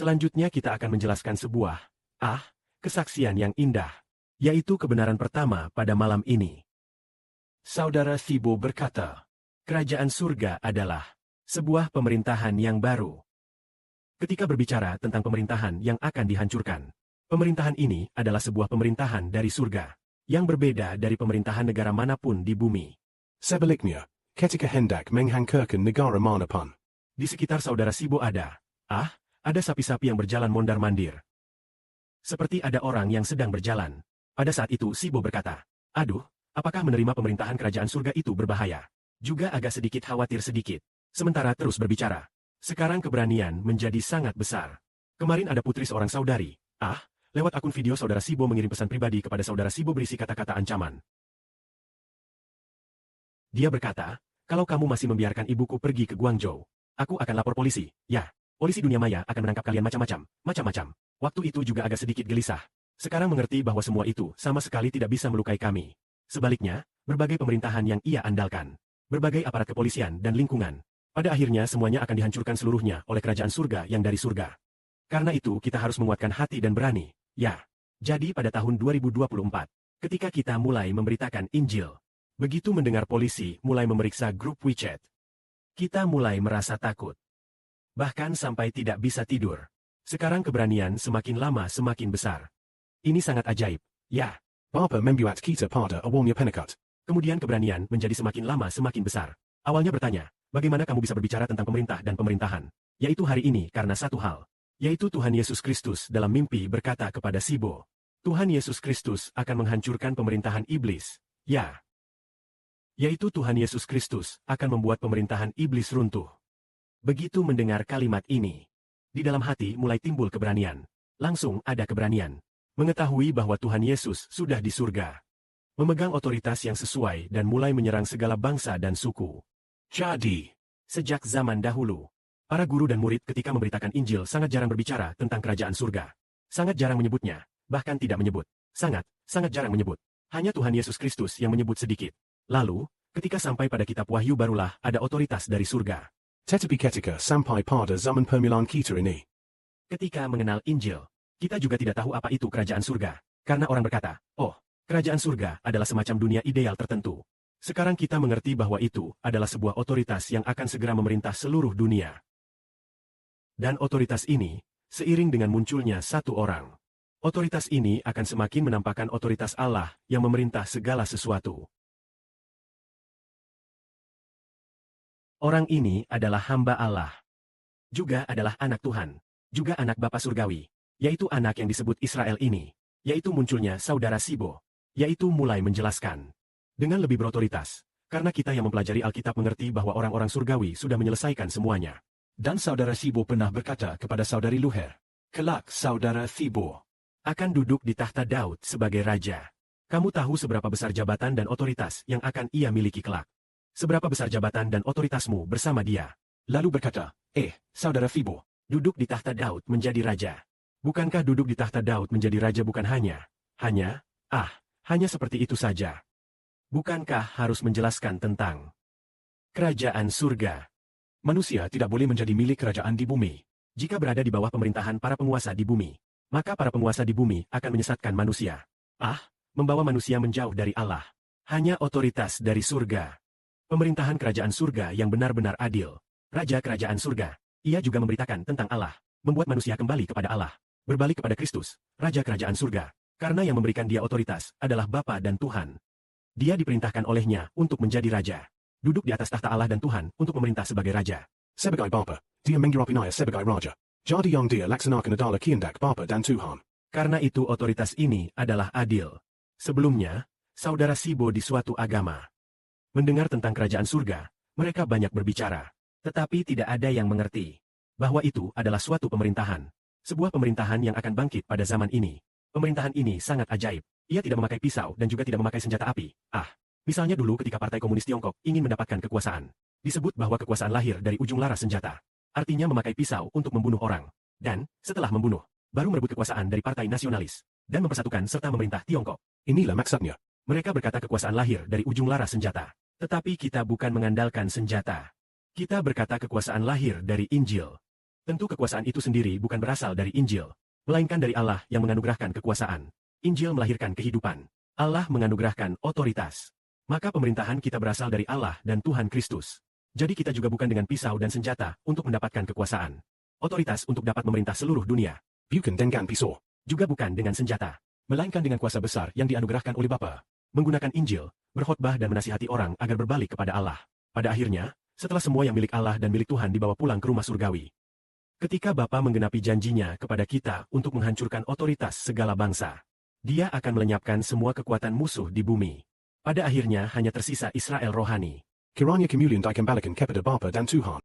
Selanjutnya kita akan menjelaskan sebuah, kesaksian yang indah, yaitu kebenaran pertama pada malam ini. Saudara Thibault berkata, kerajaan surga adalah sebuah pemerintahan yang baru. Ketika berbicara tentang pemerintahan yang akan dihancurkan, pemerintahan ini adalah sebuah pemerintahan dari surga, yang berbeda dari pemerintahan negara manapun di bumi. Sebaliknya, ketika hendak menghancurkan negara manapun. Di sekitar saudara Thibault ada sapi-sapi yang berjalan mondar-mandir. Seperti ada orang yang sedang berjalan. Pada saat itu Thibault berkata, aduh, apakah menerima pemerintahan kerajaan surga itu berbahaya? Juga agak sedikit khawatir sedikit. Sementara terus berbicara. Sekarang keberanian menjadi sangat besar. Kemarin ada putri seorang saudari. Lewat akun video saudara Thibault mengirim pesan pribadi kepada saudara Thibault berisi kata-kata ancaman. Dia berkata, kalau kamu masih membiarkan ibuku pergi ke Guangzhou, aku akan lapor polisi. Ya, polisi dunia maya akan menangkap kalian macam-macam. Waktu itu juga agak sedikit gelisah. Sekarang mengerti bahwa semua itu sama sekali tidak bisa melukai kami. Sebaliknya, berbagai pemerintahan yang ia andalkan, berbagai aparat kepolisian dan lingkungan, pada akhirnya semuanya akan dihancurkan seluruhnya oleh kerajaan surga yang dari surga. Karena itu kita harus menguatkan hati dan berani. Ya, jadi pada tahun 2024, ketika kita mulai memberitakan Injil, begitu mendengar polisi mulai memeriksa grup WeChat, kita mulai merasa takut. Bahkan sampai tidak bisa tidur. Sekarang keberanian semakin lama semakin besar. Ini sangat ajaib. Ya. Bapa membuat kita pada awalnya penakut. Kemudian keberanian menjadi semakin lama semakin besar. Awalnya bertanya, bagaimana kamu bisa berbicara tentang pemerintah dan pemerintahan? Yaitu hari ini karena satu hal. Yaitu Tuhan Yesus Kristus dalam mimpi berkata kepada Thibault, Tuhan Yesus Kristus akan menghancurkan pemerintahan iblis. Ya. Yaitu Tuhan Yesus Kristus akan membuat pemerintahan iblis runtuh. Begitu mendengar kalimat ini, di dalam hati mulai timbul keberanian. Langsung ada keberanian. Mengetahui bahwa Tuhan Yesus sudah di surga. Memegang otoritas yang sesuai dan mulai menyerang segala bangsa dan suku. Jadi, sejak zaman dahulu, para guru dan murid ketika memberitakan Injil sangat jarang berbicara tentang kerajaan surga. Sangat jarang menyebutnya, bahkan tidak menyebut. Sangat jarang menyebut. Hanya Tuhan Yesus Kristus yang menyebut sedikit. Lalu, ketika sampai pada kitab Wahyu barulah ada otoritas dari surga. Tetapi ketika sampai pada zaman pemilihan kita ini. Ketika mengenal Injil, kita juga tidak tahu apa itu kerajaan surga. Karena orang berkata, oh, kerajaan surga adalah semacam dunia ideal tertentu. Sekarang kita mengerti bahwa itu adalah sebuah otoritas yang akan segera memerintah seluruh dunia. Dan otoritas ini, seiring dengan munculnya satu orang, otoritas ini akan semakin menampakkan otoritas Allah yang memerintah segala sesuatu. Orang ini adalah hamba Allah. Juga adalah anak Tuhan. Juga anak Bapa Surgawi. Yaitu anak yang disebut Israel ini. Yaitu munculnya saudara Thibault. Yaitu mulai menjelaskan. Dengan lebih berotoritas. Karena kita yang mempelajari Alkitab mengerti bahwa orang-orang surgawi sudah menyelesaikan semuanya. Dan saudara Thibault pernah berkata kepada saudari Luher, kelak saudara Thibault akan duduk di tahta Daud sebagai raja. Kamu tahu seberapa besar jabatan dan otoritas yang akan ia miliki kelak. Seberapa besar jabatan dan otoritasmu bersama dia. Lalu berkata, saudara Thibault, duduk di tahta Daud menjadi raja. Bukankah duduk di tahta Daud menjadi raja bukan hanya seperti itu saja? Bukankah harus menjelaskan tentang kerajaan surga? Manusia tidak boleh menjadi milik kerajaan di bumi. Jika berada di bawah pemerintahan para penguasa di bumi, maka para penguasa di bumi akan menyesatkan manusia. Membawa manusia menjauh dari Allah. Hanya otoritas dari surga. Pemerintahan kerajaan surga yang benar-benar adil. Raja kerajaan surga. Ia juga memberitakan tentang Allah. Membuat manusia kembali kepada Allah. Berbalik kepada Kristus, Raja kerajaan surga. Karena yang memberikan dia otoritas adalah Bapa dan Tuhan. Dia diperintahkan olehnya untuk menjadi raja. Duduk di atas tahta Allah dan Tuhan untuk memerintah sebagai raja. Sebagai Bapa, dia menghiraupinya sebagai raja. Jadi yang dia laksanakan adalah kehendak Bapa dan Tuhan. Karena itu otoritas ini adalah adil. Sebelumnya, saudara Thibault di suatu agama mendengar tentang kerajaan surga, mereka banyak berbicara. Tetapi tidak ada yang mengerti bahwa itu adalah suatu pemerintahan. Sebuah pemerintahan yang akan bangkit pada zaman ini. Pemerintahan ini sangat ajaib. Ia tidak memakai pisau dan juga tidak memakai senjata api. Misalnya dulu ketika Partai Komunis Tiongkok ingin mendapatkan kekuasaan. Disebut bahwa kekuasaan lahir dari ujung laras senjata. Artinya memakai pisau untuk membunuh orang. Dan, setelah membunuh, baru merebut kekuasaan dari Partai Nasionalis. Dan mempersatukan serta memerintah Tiongkok. Inilah maksudnya. Mereka berkata kekuasaan lahir dari ujung laras senjata. Tetapi kita bukan mengandalkan senjata. Kita berkata kekuasaan lahir dari Injil. Tentu kekuasaan itu sendiri bukan berasal dari Injil, melainkan dari Allah yang menganugerahkan kekuasaan. Injil melahirkan kehidupan. Allah menganugerahkan otoritas. Maka pemerintahan kita berasal dari Allah dan Tuhan Kristus. Jadi kita juga bukan dengan pisau dan senjata untuk mendapatkan kekuasaan. Otoritas untuk dapat memerintah seluruh dunia. Bukan dengan pisau. Juga bukan dengan senjata, melainkan dengan kuasa besar yang dianugerahkan oleh Bapa. Menggunakan Injil, berkhotbah dan menasihati orang agar berbalik kepada Allah. Pada akhirnya, setelah semua yang milik Allah dan milik Tuhan dibawa pulang ke rumah surgawi. Ketika Bapa menggenapi janjinya kepada kita untuk menghancurkan otoritas segala bangsa, Dia akan melenyapkan semua kekuatan musuh di bumi. Pada akhirnya hanya tersisa Israel rohani. Kiranya kemuliaan dikembalikan kepada Bapa dan Tuhan.